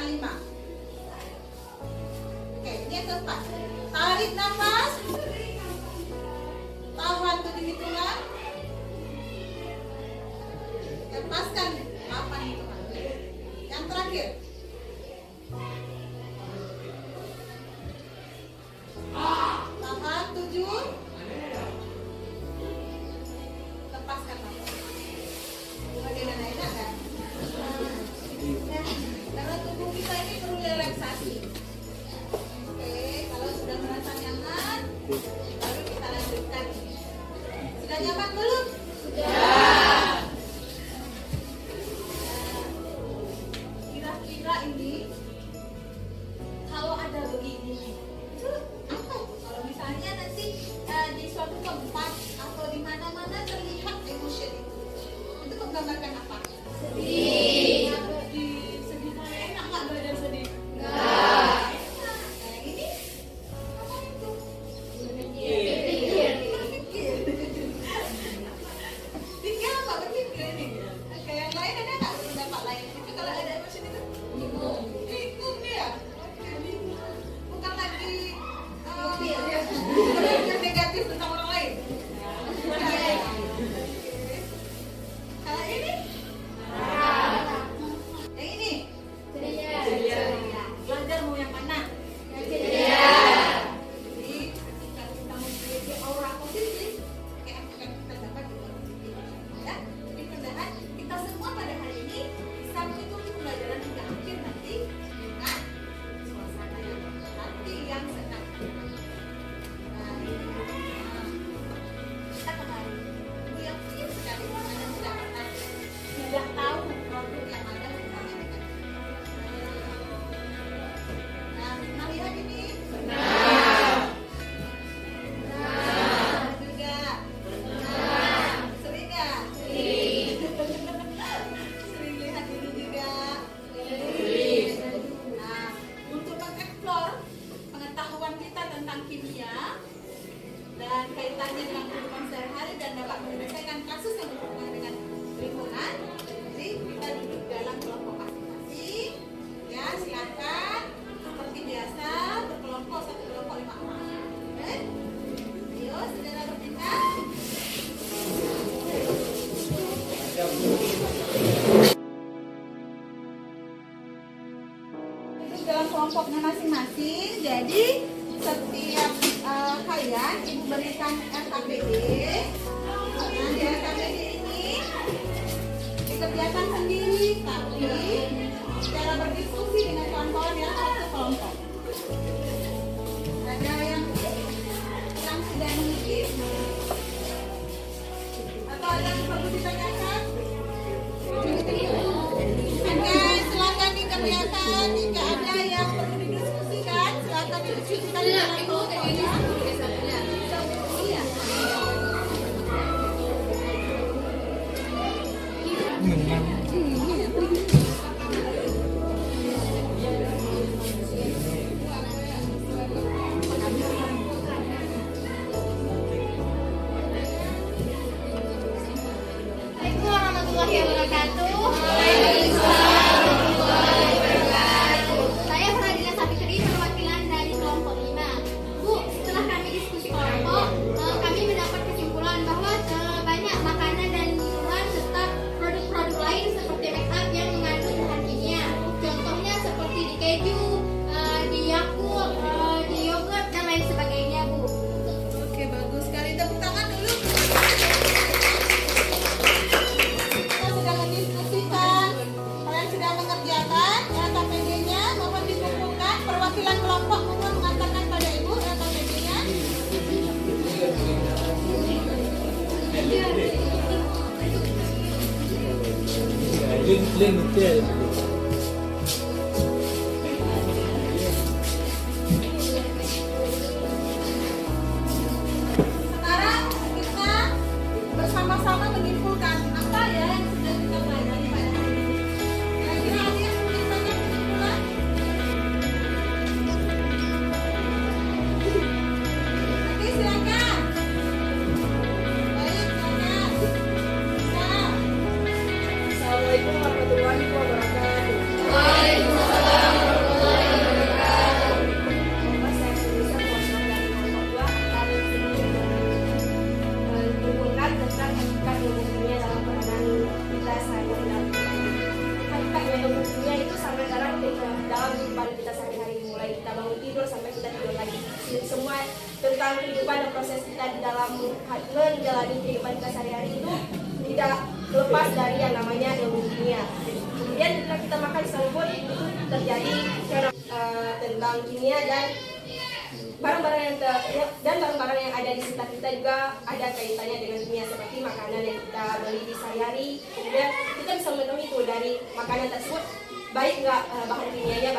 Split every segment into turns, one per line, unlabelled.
5. Oke, ini yang keempat. Tarik nafas. Tahan 7 hitungan. Lepaskan 8 hitungan. Yang terakhir. Tahan 7. Lepaskan 8. Bagaimana enak kan? Karena tubuh kita ini perlu relaksasi. Oke, kalau sudah merasa nyaman, baru kita lanjutkan. Sudah nyaman belum? Sudah. Kira-kira ini kalau ada begini, itu apa? Kalau misalnya nanti di suatu tempat atau di mana-mana terlihat emotion itu menggambarkan apa? Sedih. Sedih mana enak nggak badan sedih? Nggak. Nah ini apa itu? Berpikir. Pikir apa? Berpikir ini. Kayak yang lain ada nggak pendapat lain? Itu kalau ada emotion itu? Bingung. Bingung dia. Oke, bingung. Bukan lagi berpikir negatif tentang orang lain. Kalau ini? Yang ini? Belajar mau yang mana? Jadi ketika kita memiliki aura positif, kayak akan kita dapat juga positif. Ya, jadi mudah-mudahan kita semua pada hari ini bisa mengikuti pembelajaran hingga akhir nanti dengan suasana yang hati yang senang. Nah, kita kembali. Ibu yang ingin sekali karena tidak tahu produk yang ada hubungannya dengan. Nah, pernah lihat ini? Benar. Juga. Sering nggak? Sering. Sering lihat ini juga. Nah, untuk mengeksplor pengetahuan kita tentang kimia dan kaitannya dengan kehidupan sehari-hari dan dapat menyelesaikan kasus yang berhubungan dengan lingkungan, jadi kita duduk dalam kelompok masing-masing. Ya, silakan seperti biasa berkelompok, satu kelompok 5 orang. Oke? Ayo, saudara bertindak. Duduk dalam kelompoknya masing-masing. Jadi setiap kalian ibu berikan RKPD. Nah, di RKPD ini dikerjakan sendiri, tapi cara berdiskusi dengan kawan-kawan yang satu kelompok. Ada yang sudah mengikuti atau ada yang perlu ditanyakan? Oke, silakan dikerjakan. Jika ada yang perlu didiskusikan, silakan didiskusikan dengan kelompoknya.
Assalamualaikum warahmatullahi wabarakatuh. Saya Fadila Sapitri, perwakilan dari kelompok 5. Bu, setelah kami diskusi kelompok, kami mendapat kesimpulan bahwa banyak makanan dan minuman serta produk-produk lain seperti make up yang mengandung bahan kimia. Contohnya seperti di keju, di Yakult, di yogurt dan lain sebagainya, Bu.
Oke, bagus sekali. Tepuk tangan dulu. Kita sudah mendiskusikan, kalian sudah mengerjakan RKPD-nya, mohon dikumpulkan. Perwakilan kelompok mohon mengantarkan pada ibu RKPD-nya. Sekarang kita bersama-sama menyimpulkan apa ya yang sudah kita pelajari pada hari ini. Kira-kira ada yang ingin banyak kesimpulan? Oke, silakan. Baik, silakan. Nah.
Assalamualaikum warahmatullahi wabarakatuh. dalam kehidupan kita sehari-hari, mulai kita bangun tidur sampai kita tidur lagi. Semua tentang kehidupan dan proses kita di dalam menjalani kehidupan kita sehari-hari itu tidak lepas dari yang namanya ilmu kimia. Kemudian ketika kita makan sekalipun itu terjadi tentang kimia dan barang-barang yang ada di sekitar kita juga ada kaitannya dengan kimia, seperti makanan yang kita beli di sehari-hari. Kemudian kita bisa mengetahui itu dari makanan tersebut baik nggak bahan kimianya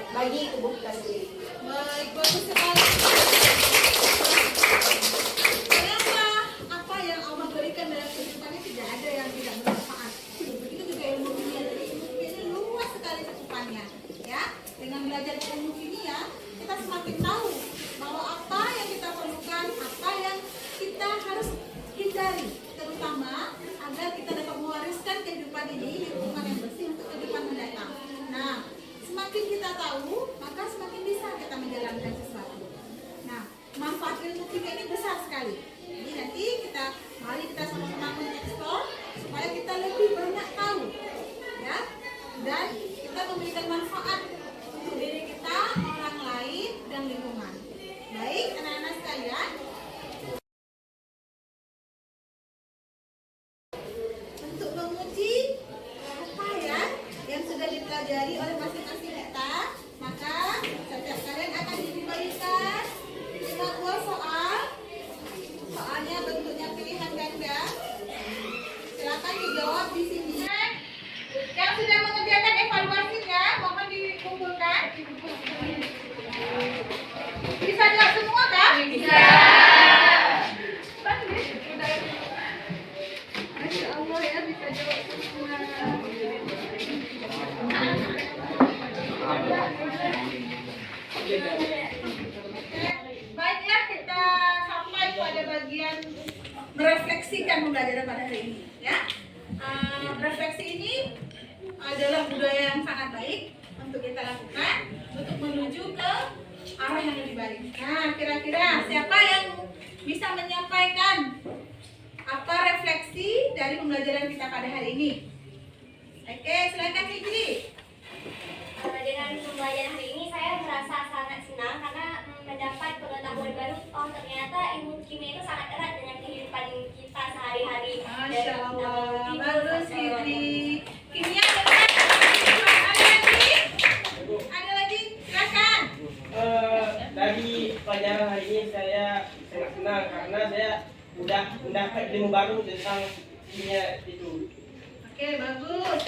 bagi tubuh kita sendiri.
Baik, bagus sekali. Kenapa apa yang Allah berikan dalam kehidupannya tidak ada yang tidak bermanfaat? Begitu juga ilmu kimia. Jadi ilmu kimia ini luas sekali cakupannya. Ya, dengan belajar ilmu kimia kita semakin tahu bahwa apa yang kita perlukan, apa yang kita harus hindari, terutama agar kita dapat mewariskan kehidupan ini lingkungan yang bersih untuk kehidupan mendatang. Nah, semakin kita tahu, maka semakin bisa kita menjalankan sesuatu. Nah, manfaat ilmu kimia ini besar sekali. Jadi nanti mari kita sama-sama mengeksplor supaya kita lebih banyak tahu, ya, dan kita memberikan manfaat untuk diri kita, orang lain, dan lingkungan. Baik, anak-anak sekalian. Untuk menguji apa ya yang sudah dipelajari oleh masing-masing kita, maka setiap kalian akan diberikan 5 buah soal. Soalnya bentuknya pilihan ganda. Silakan dijawab di sini. Yang sudah mengerjakan evaluasinya, mohon dikumpulkan. Bisa jawab semua kan? Bisa. Masya Allah ya, bisa jawab semua. Baiklah, kita sampai pada bagian merefleksikan pembelajaran pada hari ini. Ya, refleksi ini adalah budaya yang sangat baik untuk kita lakukan untuk menuju ke arah yang lebih baik. Nah, kira-kira siapa yang bisa menyampaikan apa refleksi dari pembelajaran kita pada hari ini? Oke, silakan Fikri.
Dengan pembelajaran hari ini saya merasa sangat senang karena mendapat pengetahuan baru. Oh, ternyata ilmu kimia itu sangat erat dengan kehidupan kita sehari-hari.
Masya Allah, bagus Fikri. Kimia ada lagi? Ada lagi? Silakan.
Dari pelajaran hari ini saya sangat senang karena saya udah mendapat ilmu baru tentang kimia itu.
Oke, bagus.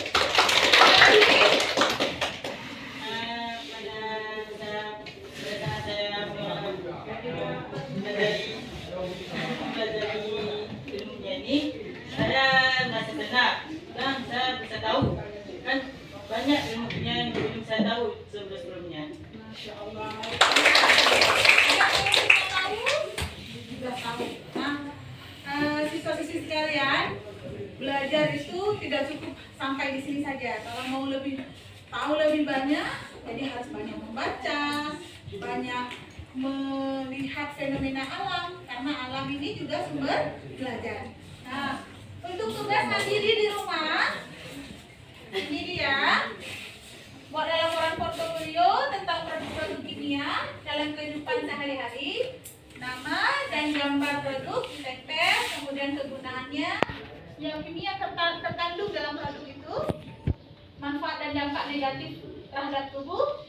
Dari ilmunya ini saya merasa senang dan saya bisa tahu kan banyak ilmu yang belum saya tahu sebelumnya.
Masya Allah. Juga tahu. Nah, siswa-siswi sekalian, belajar itu tidak cukup sampai di sini saja. Kalau mau tahu lebih banyak, jadi harus banyak membaca, banyak melihat fenomena alam, karena alam ini juga sumber belajar. Nah, untuk tugas mandiri di rumah, ini dia. Buat laporan portofolio tentang produk-produk kimia dalam kehidupan sehari-hari, nama dan gambar produk ditempel, kemudian kegunaannya, yang kimia terkandung dalam produk itu, manfaat dan dampak negatif terhadap tubuh,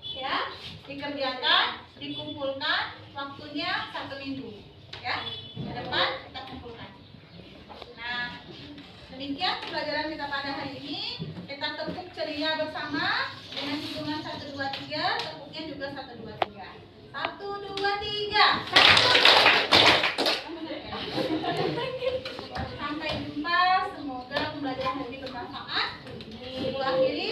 ya, dikerjakan, dikumpulkan, waktunya 1 minggu, ya, ke depan kita kumpulkan. Nah, demikian pembelajaran kita pada hari ini. Kita tepuk ceria bersama dengan hitungan 1, 2, 3. Tepuknya juga 1, 2, 3. 1, 2, 3. Sampai jumpa. Semoga pembelajaran hari ini bermanfaat. Ibu akhiri.